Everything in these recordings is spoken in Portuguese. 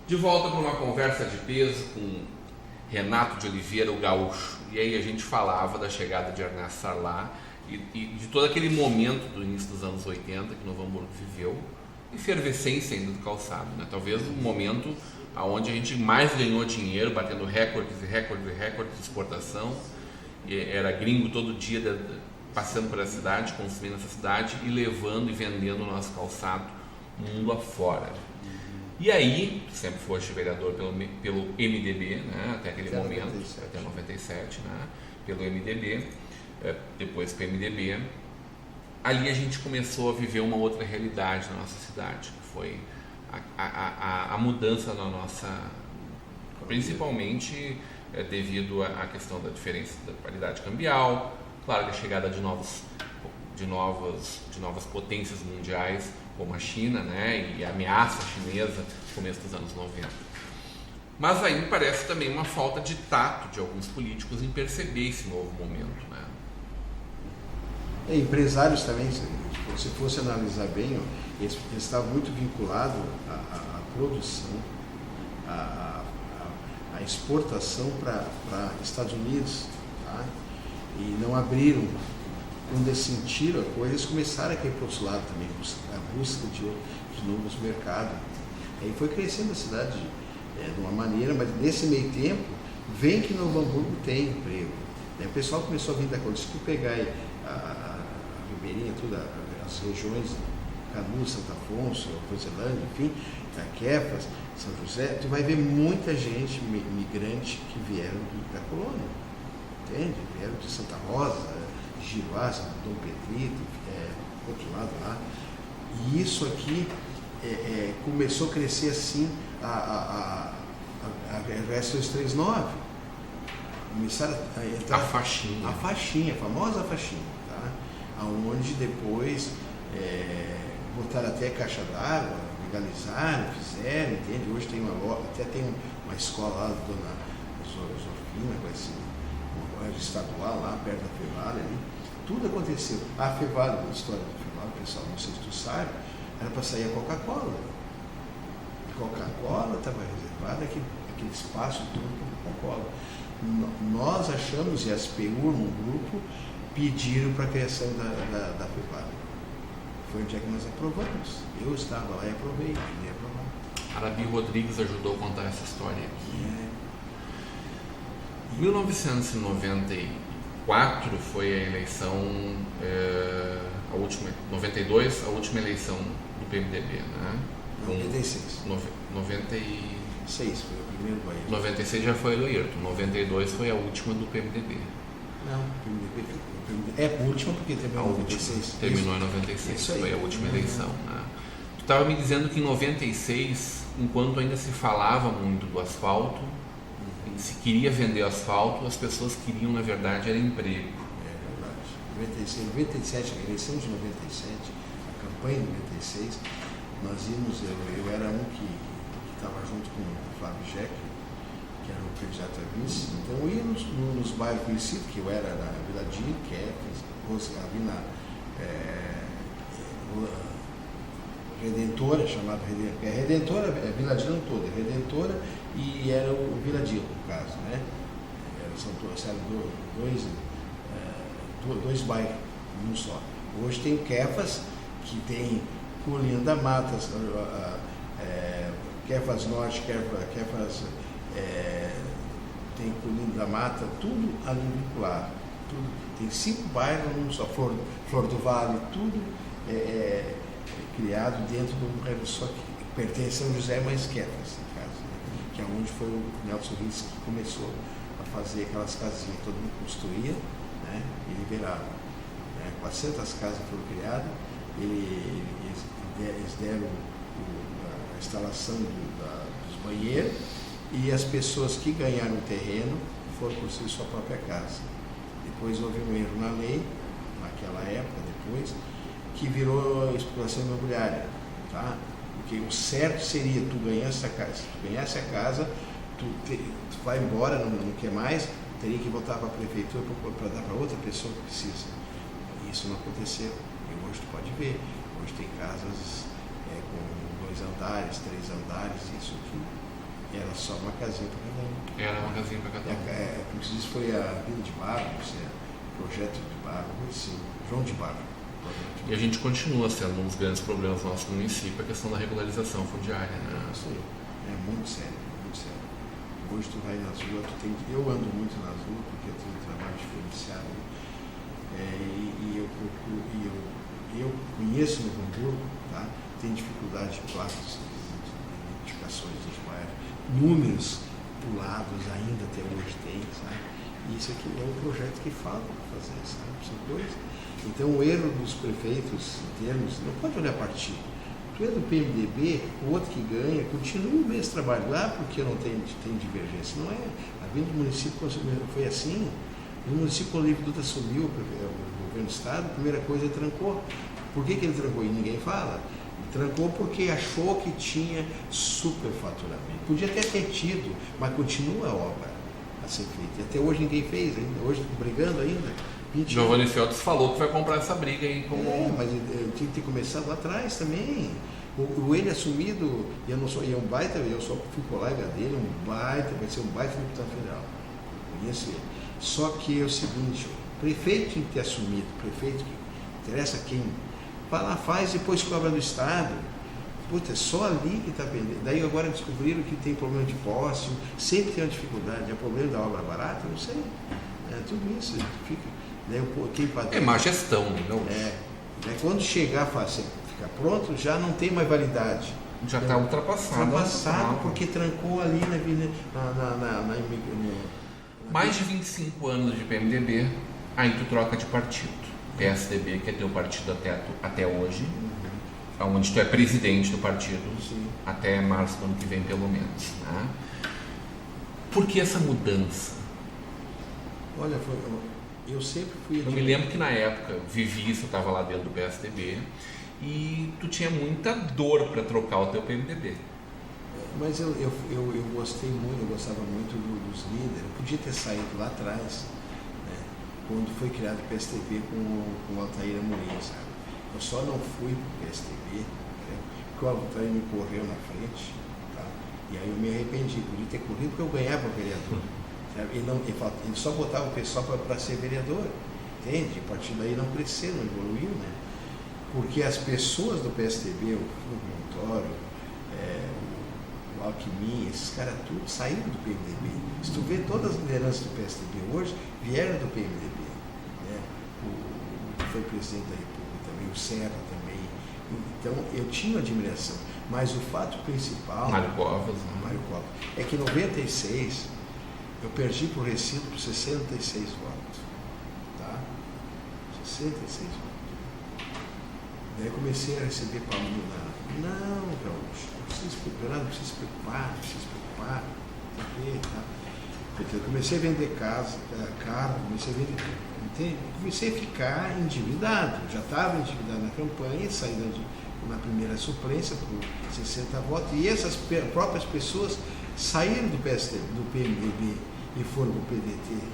De volta para uma conversa de peso com Renato de Oliveira, o gaúcho. E aí a gente falava da chegada de Ernesto Sarlat e de todo aquele momento do início dos anos 80 que Novo Hamburgo viveu, efervescência ainda do calçado, né? Talvez o momento onde a gente mais ganhou dinheiro, batendo recordes e recordes e recordes de exportação. E era gringo todo dia passando pela cidade, consumindo essa cidade e levando e vendendo o nosso calçado mundo afora. E aí, sempre foste vereador pelo MDB, né, até aquele momento, 97. Até 97, né, pelo MDB, depois pelo MDB. Ali a gente começou a viver uma outra realidade na nossa cidade, que foi a mudança na nossa, principalmente devido à questão da diferença da paridade cambial, claro que a chegada de novas potências mundiais, como a China, né, e a ameaça chinesa no começo dos anos 90. Mas aí me parece também uma falta de tato de alguns políticos em perceber esse novo momento, né? Empresários também, se você fosse analisar bem, eles estavam muito vinculados à produção, à exportação para Estados Unidos, tá? E não abriram. Quando eles sentiram a coisa, eles começaram a cair para o outro lado também, a busca de novos mercados. Aí foi crescendo a cidade de uma maneira, mas nesse meio tempo, vem que Novo Hamburgo tem emprego. Aí o pessoal começou a vir da coisa. Se tu pegar aí a Ribeirinha, todas as regiões, Canu, Santo Afonso, Roselândia, enfim, Itaquefas, São José, tu vai ver muita gente migrante que vieram da colônia, entende? Vieram de Santa Rosa, Giruá, Dom Pedrito, outro lado lá. E isso aqui começou a crescer assim, a RS 239. Começaram a entrar. A faixinha. A famosa faixinha, tá? Onde depois botaram até caixa d'água, legalizaram, fizeram, entende? Hoje tem até tem uma escola lá, Dona Zofina, com esse estadual lá, perto da Fevale ali. Tudo aconteceu. A Fevale, a história da Fevale, pessoal, não sei se tu sabe, era para sair a Coca-Cola. A Coca-Cola estava reservada, aquele espaço todo para a Coca-Cola. Nós achamos, e a SPU, num grupo, pediram para a criação da Fevale. Foi onde é que nós aprovamos. Eu estava lá e aprovei, queria aprovar. Arabi Rodrigues ajudou a contar essa história aqui. Em 1994 foi a eleição, a última, 92, a última eleição do PMDB, né? 96. 96 foi o primeiro do Ayrton. 96 já foi do Ayrton, 92 foi a última do PMDB. Não, o PMDB é a última porque terminou em 96. Terminou em 96, isso aí. Foi a última eleição. Né? Tu estava me dizendo que em 96, enquanto ainda se falava muito do asfalto, se queria vender asfalto, as pessoas queriam, na verdade, era emprego. É verdade. 96, 97, a eleição de 97, a campanha de 96, nós íamos, eu era um que estava junto com o Flávio Jeck, que era o candidato a vice, então eu ia nos bairros conhecidos, que eu era na Vila Dino, que ali na Redentora, chamada Redentora, Vila Dino toda, Redentora, e era o Vila Dino, no caso, né? Eram dois bairros, um só. Hoje tem Quefas, que tem Colina da Mata, Quefas Norte, Quefas, tem Colina da Mata, tudo ali vinculado. Tudo. Tem 5 bairros, um só, Flor do Vale, tudo criado dentro de um bairro só que pertence a São José, mas Quefas, no caso, né? Que é onde foi o Nelson Rins que começou a fazer aquelas casinhas, todo mundo construía, né? E liberava. 400 casas foram criadas, eles deram a instalação dos banheiros e as pessoas que ganharam o terreno foram construir sua própria casa. Depois houve um erro na lei, naquela época, depois, que virou especulação imobiliária, tá? Porque o certo seria tu ganhar essa casa. Se tu ganhasse a casa, tu vai embora, não quer mais, teria que voltar para a prefeitura para dar para outra pessoa que precisa. Isso não aconteceu. E hoje tu pode ver, hoje tem casas com 2 andares, 3 andares, isso aqui. Era só uma casinha para cada um. Era uma casinha para cada um. Como se diz, foi a Vila de Barro, projeto de Barro, assim, João de Barro. E a gente continua sendo um dos grandes problemas do nosso município, a questão da regularização fundiária, né? Isso aí. É muito sério, muito sério. Hoje tu vai nas ruas, eu ando muito nas ruas porque eu tenho um trabalho diferenciado. Eu conheço no Hamburgo, tá? Tem dificuldade de placas de identificações dos bairros, números pulados ainda até hoje tem, sabe? E isso aqui é um projeto que falta para fazer, sabe? São coisas. Então o erro dos prefeitos em termos, não pode olhar partido. Tu é do PMDB, o outro que ganha, continua o mesmo trabalho lá porque não tem divergência. Não é. A vida do município foi assim. No município, quando o Olívio Dutra assumiu o governo do Estado, a primeira coisa ele trancou. Por que ele trancou? E ninguém fala. Ele trancou porque achou que tinha superfaturamento. Podia até ter tido, mas continua a obra a ser feita. E até hoje ninguém fez ainda. Hoje brigando ainda. Giovanni Feltz falou que vai comprar essa briga aí com... mas ele tinha que ter começado lá atrás também. Ele assumido, eu não sou, e é um baita, eu só fui colega dele, vai ser um baita deputado federal. Conheço ele. Só que é o seguinte, o prefeito tinha que ter assumido, prefeito que interessa quem, vai lá, faz e depois cobra do Estado. Puta, é só ali que está pendendo. Daí agora descobriram que tem problema de posse, sempre tem uma dificuldade, é problema da obra barata, não sei. É tudo isso, fica. É má gestão, não? Quando chegar, ficar pronto, já não tem mais validade. Já está ultrapassado. Ultrapassado porque trancou ali mais de 25 anos de PMDB, aí tu troca de partido. PSDB, que é teu partido até hoje, onde tu é presidente do partido. Sim. Até março do ano que vem, pelo menos. Né? Por que essa mudança? Olha, eu sempre fui... Eu me lembro que na época eu vivi isso, eu estava lá dentro do PSDB, e tu tinha muita dor para trocar o teu PMDB. Mas eu gostei muito, eu gostava muito dos líderes. Eu podia ter saído lá atrás, né, quando foi criado o PSDB com o Altair Amorim, sabe? Eu só não fui para o PSDB, né, porque o Altair me correu na frente, tá? E aí eu me arrependi. Podia ter corrido porque eu ganhava o vereador. Ele só botava o pessoal para ser vereador, entende? A partir daí não cresceu, não evoluiu, né? Porque as pessoas do PSDB, o Montório, o Alckmin, esses caras tudo saíram do PMDB. Se tu vê todas as lideranças do PSDB hoje, vieram do PMDB. Né? O que foi presidente da República também, o Serra também. Então eu tinha admiração. Mas o fato principal, Mário Covas, é que em 96 eu perdi para o Recinto por 66 votos. Tá? 66 votos. Daí eu comecei a receber palminha lá. Não, Gaúcho, não precisa se preocupar, tá? Porque eu comecei a vender carro, comecei a vender. Entende? Comecei a ficar endividado. Já estava endividado na campanha, saí na primeira suplência por 60 votos. E essas próprias pessoas saíram do PMDB e foram para o PDT.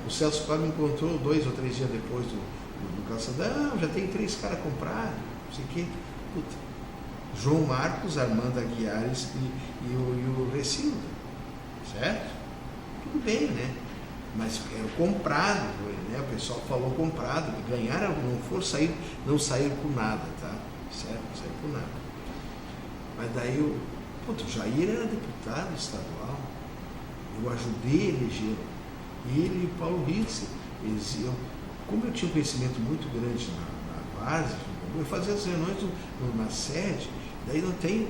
O Celso Paulo me encontrou 2 ou 3 dias depois do calçadão, já tem 3 caras comprados, não sei o quê. Puta. João Marcos, Armando Aguiar e o Recinto, certo? Tudo bem, né? Mas era comprado, né? O pessoal falou comprado, ganharam, não saíram por nada, tá? Certo? Não saíram por nada. Mas daí o Jair era deputado estadual, eu ajudei a eleger ele e o Paulo Ritze. Como eu tinha um conhecimento muito grande na base, eu fazia as reuniões na sede, daí não tem,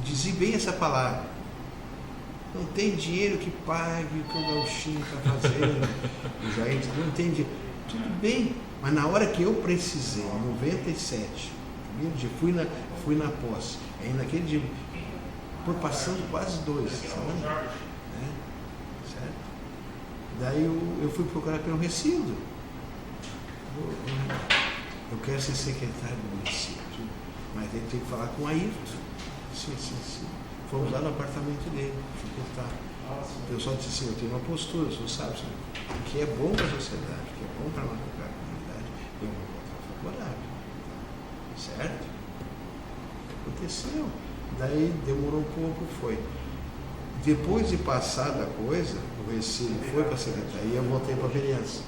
dizia bem essa palavra, não tem dinheiro que pague o que o Gauchinho está fazendo, o Jair não tem dinheiro, tudo bem, mas na hora que eu precisei, em 97, primeiro dia, fui na posse, aí naquele dia, por passando quase 2, sabe? Né? Certo? Daí eu fui procurar pelo Recinto. Eu quero ser secretário do município, mas ele tem que falar com o Ayrton. Sim. Fomos lá no apartamento dele, fui cortar. O pessoal disse assim, eu tenho uma postura, o senhor sabe, o que é bom para a sociedade, o que é bom para a comunidade, eu vou votar favorável. Certo? Aconteceu. Daí demorou um pouco, foi. Depois de passar da coisa, o Recife foi para a secretaria, eu voltei para a vereança.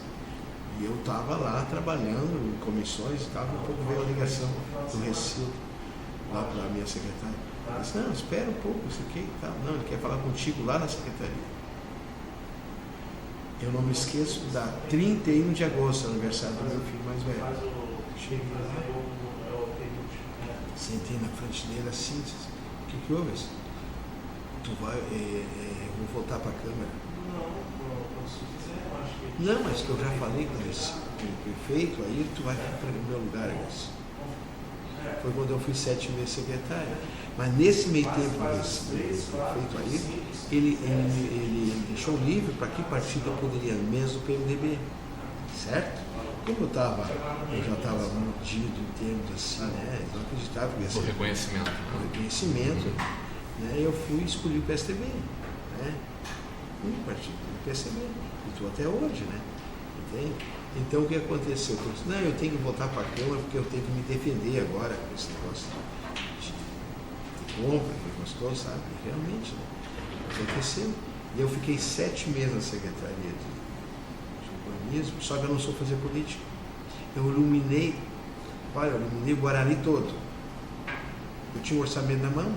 E eu estava lá trabalhando em comissões e tal, um pouco veio a ligação do Recife lá para a minha secretária. Eu disse, não, espera um pouco, isso aqui e tal. Não, ele quer falar contigo lá na secretaria. Eu não me esqueço da 31 de agosto, aniversário do meu filho mais velho. Cheguei lá, sentei na frente dele assim, disse, o que houve? Tu vai, eu vou voltar para a Câmara. Não, mas que eu já falei com o prefeito, aí tu vai ficar no meu lugar. Foi quando eu fui 7 meses secretário. Mas nesse meio tempo, esse prefeito aí, ele deixou livre para que partido eu poderia, mesmo do PMDB. Certo? Como eu já estava mordido em termos assim, né? Eu não acreditava que ia ser. O reconhecimento. O reconhecimento. Né? Eu fui escolher o PSDB. Né? Um partido do PSDB. E estou até hoje, né? Entende? Então o que aconteceu? Eu disse, não, eu tenho que voltar para a Câmara porque eu tenho que me defender agora com esse negócio de compra, que gostou, sabe? E realmente, né? Aconteceu. E eu fiquei 7 meses na Secretaria de Urbanismo, só que eu não sou fazer política. Eu iluminei o Guarani todo. Eu tinha um orçamento na mão,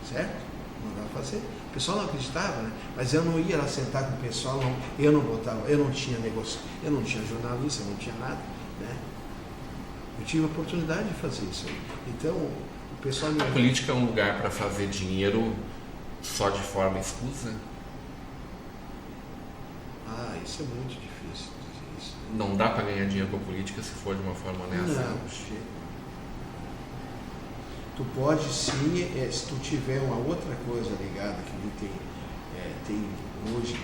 certo? Não dava para fazer. O pessoal não acreditava, né? Mas eu não ia lá sentar com o pessoal, eu não botava, eu não tinha negócio, eu não tinha jornalista, eu não tinha nada, né? Eu tive a oportunidade de fazer isso aí. Então, o pessoal... A política é um lugar para fazer dinheiro só de forma escusa? Isso é muito difícil dizer isso. Não dá para ganhar dinheiro com a política se for de uma forma honesta? Não, chega. Tu pode sim, se tu tiver uma outra coisa ligada, que tem hoje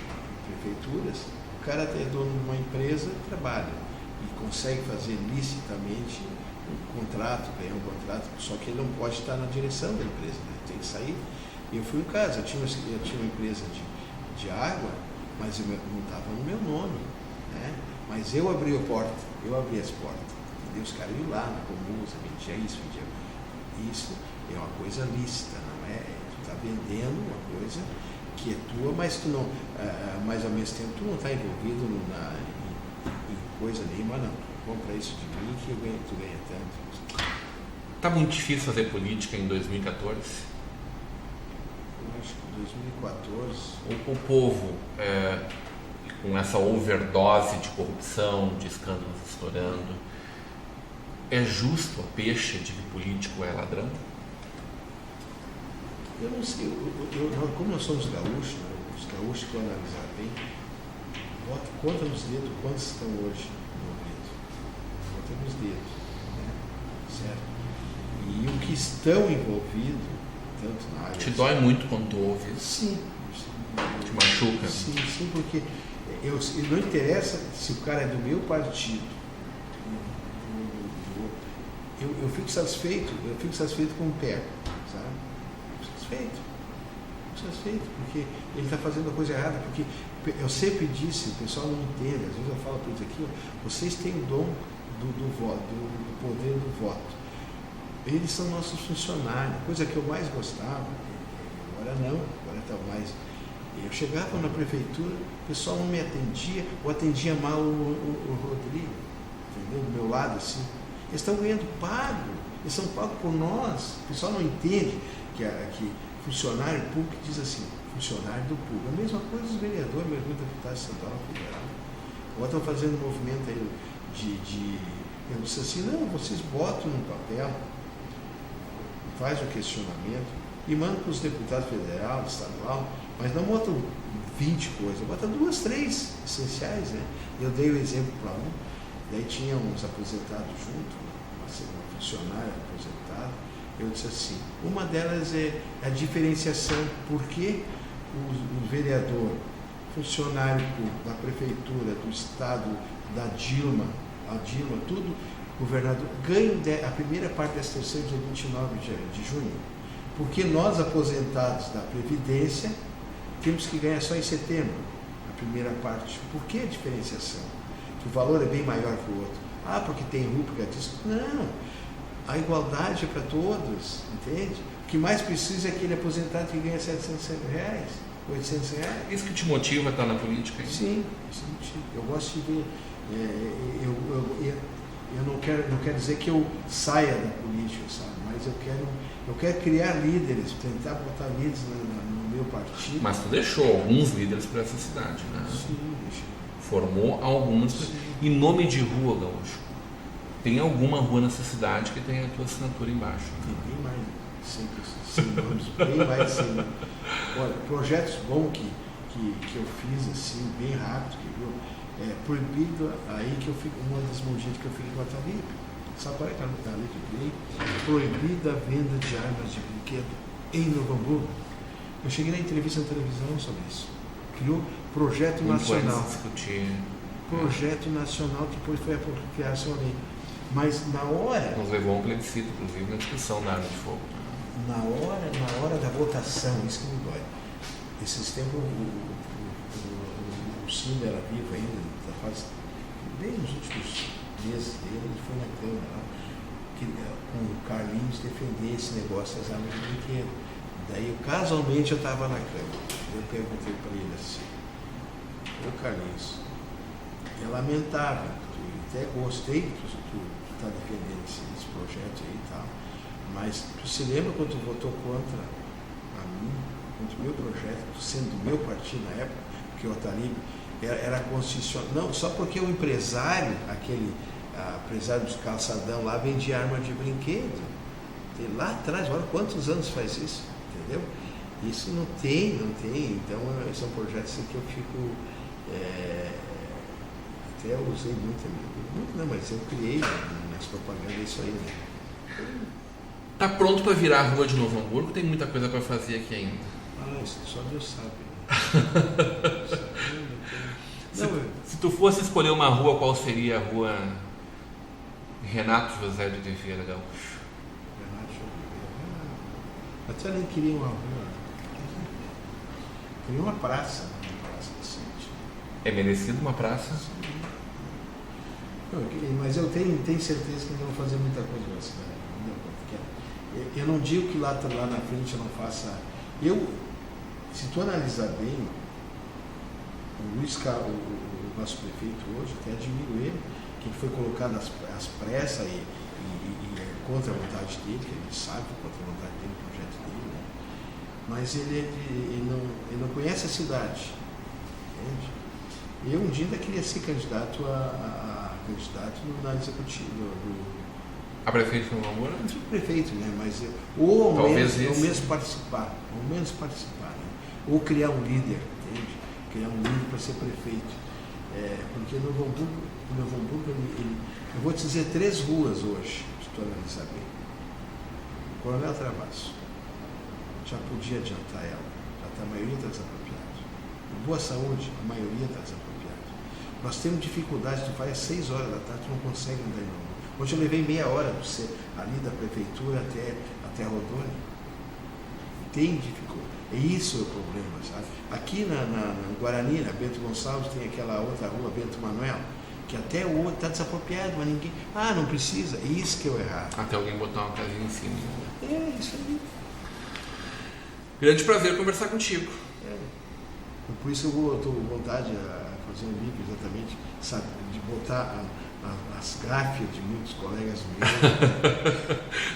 prefeituras, o cara é dono de uma empresa, trabalha e consegue fazer licitamente um contrato, ganhar um contrato, só que ele não pode estar na direção da empresa, né? Tem que sair. Eu fui um caso, eu tinha uma empresa de água, mas eu não estava no meu nome, né? Mas eu abri as portas, entendeu? Os caras iam lá na Comusa, vendia isso. Isso é uma coisa lícita, não é? Tu está vendendo uma coisa que é tua, mas tu não, mas ao mesmo tempo tu não está envolvido em coisa nenhuma, não. Compra isso de mim que tu ganha tanto. Está muito difícil fazer política em 2014? Eu acho que 2014... O povo, com essa overdose de corrupção, de escândalos estourando, é justo a pecha de que político é ladrão? Eu não sei, como nós somos gaúchos, né? Os gaúchos que analisar bem, conta nos dedos quantos estão hoje envolvidos. Conta nos dedos, né? Certo? E o que estão envolvidos, tanto na área... Te dói muito quando tu ouve isso? Sim. Te machuca? Sim, porque não interessa se o cara é do meu partido. Eu fico satisfeito com o pé, sabe? Satisfeito, porque ele está fazendo a coisa errada, porque eu sempre disse, o pessoal não entende, às vezes eu falo para eles aqui, vocês têm o dom do voto, do poder do voto. Eles são nossos funcionários, coisa que eu mais gostava, agora não, agora está mais... Eu chegava na prefeitura, o pessoal não me atendia, ou atendia mal o Rodrigo, entendeu? Do meu lado, assim. Eles estão ganhando pago, eles são pagos por nós. O pessoal não entende que funcionário público diz assim, funcionário do público. A mesma coisa os vereadores, mesmo deputado estadual, federal. Agora estão fazendo um movimento aí eu disse assim, não, vocês botam no papel, faz o questionamento e mandam para os deputados federal, estadual, mas não botam 20 coisas, botam 2, 3 essenciais, né? Eu dei o exemplo para um, daí tinha uns aposentados junto, uma funcionária aposentada, eu disse assim, uma delas é a diferenciação, porque o vereador, funcionário público da prefeitura, do estado, da Dilma, tudo, governador, ganham a primeira parte dessa terceira dia 29 de junho, porque nós aposentados da Previdência temos que ganhar só em setembro, a primeira parte. Por que a diferenciação? Que o valor é bem maior que o outro. Porque tem rúbrica disso. Não, a igualdade é para todos, entende? O que mais precisa é aquele aposentado que ganha R$700. R$800. Isso que te motiva a estar na política? Hein? Sim, isso me motiva. Eu gosto de ver. Eu não quero dizer que eu saia da política, sabe? Mas eu quero criar líderes, tentar botar líderes no meu partido. Mas tu deixou alguns líderes para essa cidade, né? Sim, deixei. Formou algumas. Sim. E nome de rua, Gaúcho? Tem alguma rua nessa cidade que tem a tua assinatura embaixo? Tem bem mais, 100 nomes, bem mais de 100 nomes. Olha, projetos bons que eu fiz assim, bem rápido, que viu? Proibido, aí que eu fico, uma das manchetes que eu fiquei com a Thalita. Sabe qual é que a letra que eu criei? Proibida a venda de armas de brinquedo em Novo Hamburgo. Eu cheguei na entrevista na televisão sobre isso. Criou projeto nacional. Projeto nacional que depois foi apropriado a lei. Mas na hora. Nos levou a um plebiscito, inclusive, na discussão da arma de fogo. Na hora da votação, isso que me dói. Esses tempos o Cine era vivo ainda, bem nos últimos meses dele, ele foi na Câmara lá, com o Carlinhos defender esse negócio das armas de brinquedo. Daí, casualmente, eu estava na Câmara. Eu perguntei para ele assim: ô Carlinhos, é lamentável, até gostei que tu está defendendo esse projeto aí e tal, mas tu se lembra quando tu votou contra a mim, contra o meu projeto, sendo do meu partido na época, porque o Atalib era constitucional, não, só porque o empresário, aquele empresário dos calçadão lá, vendia arma de brinquedo. Lá atrás, olha quantos anos faz isso, entendeu? Isso não tem, então são projetos que eu fico, até eu usei muito não, mas eu criei nas propagandas isso aí, né? Tá pronto para virar a rua de Novo Hamburgo? Tem muita coisa para fazer aqui ainda. Isso só Deus sabe. Se tu fosse escolher uma rua, qual seria a rua Renato José de Oliveira, Gaúcho? Renato José. Até nem queria uma rua. Queria uma praça decente. É merecido uma praça? Não, mas eu tenho certeza que não vou fazer muita coisa na cidade. Eu não digo que lá na frente eu não faça. Se tu analisar bem, o Luiz Carlos, o nosso prefeito hoje, até admiro ele, que ele foi colocado às pressas e contra a vontade dele, que ele sabe contra a vontade dele, o projeto dele, né? Mas ele não conhece a cidade, entende? Eu um dia ainda queria ser candidato na executiva a prefeito de Novo Hamburgo? Não sou prefeito, né? Mas ou ao menos participar, né? Ou criar um líder, entende? Criar um líder para ser prefeito. Porque Novo Hamburgo eu vou te dizer 3 ruas hoje, se tu analisar bem. Coronel Travasso, já podia adiantar ela, a maioria está desapropriada. Boa Saúde, a maioria está desapropriada. Nós temos dificuldade, tu faz 6 horas da tarde, tu não consegue andar em Novo Hamburgo. Hoje eu levei meia hora ali da prefeitura até a Rodônia. Tem dificuldade. Isso é o problema, sabe? Aqui na Guarani, na Bento Gonçalves, tem aquela outra rua, Bento Manuel, que até o outro está desapropriado, mas ninguém. Não precisa. É isso que é o errado. Até alguém botar uma casinha em cima. É, isso aí. Grande prazer conversar contigo. Por isso eu estou com vontade de fazer um livro exatamente, sabe, de botar as gráfias de muitos colegas meus.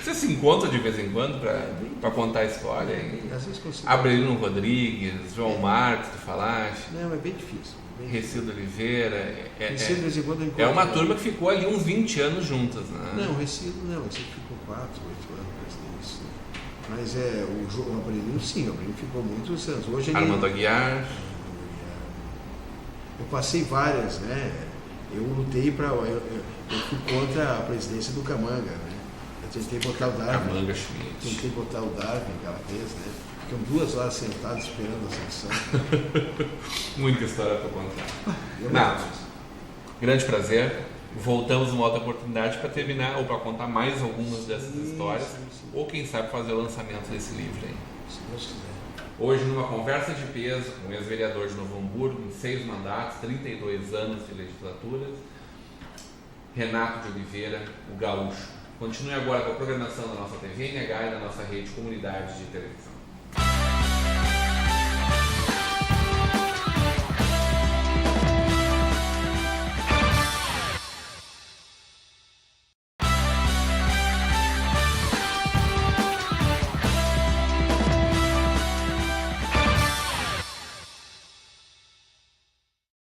Você se encontra de vez em quando para contar a história? Às vezes consigo. Abelino Rodrigues, João Marcos, tu falaste? Não, é bem difícil. Recildo Oliveira. Recildo, de vez em quando, eu encontro. É uma turma que ficou ali uns 20 anos juntas, né? Não, Recildo ficou 4, 8 anos, isso. Mas o Abelino, sim, o Abelino ficou muitos anos. Hoje Armando Aguiar. Eu passei várias, né? Eu lutei eu fui contra a presidência do Camanga, né? Eu tentei botar o Darwin. Camanga Schmidt. Tentei botar o Darwin aquela vez, né? Ficam 2 horas sentados esperando a sessão. Muita história para contar. Nato, grande prazer. Voltamos uma outra oportunidade para terminar ou para contar mais algumas dessas histórias. Sim. Ou quem sabe fazer o lançamento desse livro aí. Se Deus quiser. Hoje, numa conversa de peso com o ex-vereador de Novo Hamburgo, em 6 mandatos, 32 anos de legislatura, Renato de Oliveira, o Gaúcho. Continue agora com a programação da nossa TV NH e da nossa rede Comunidade de Televisão.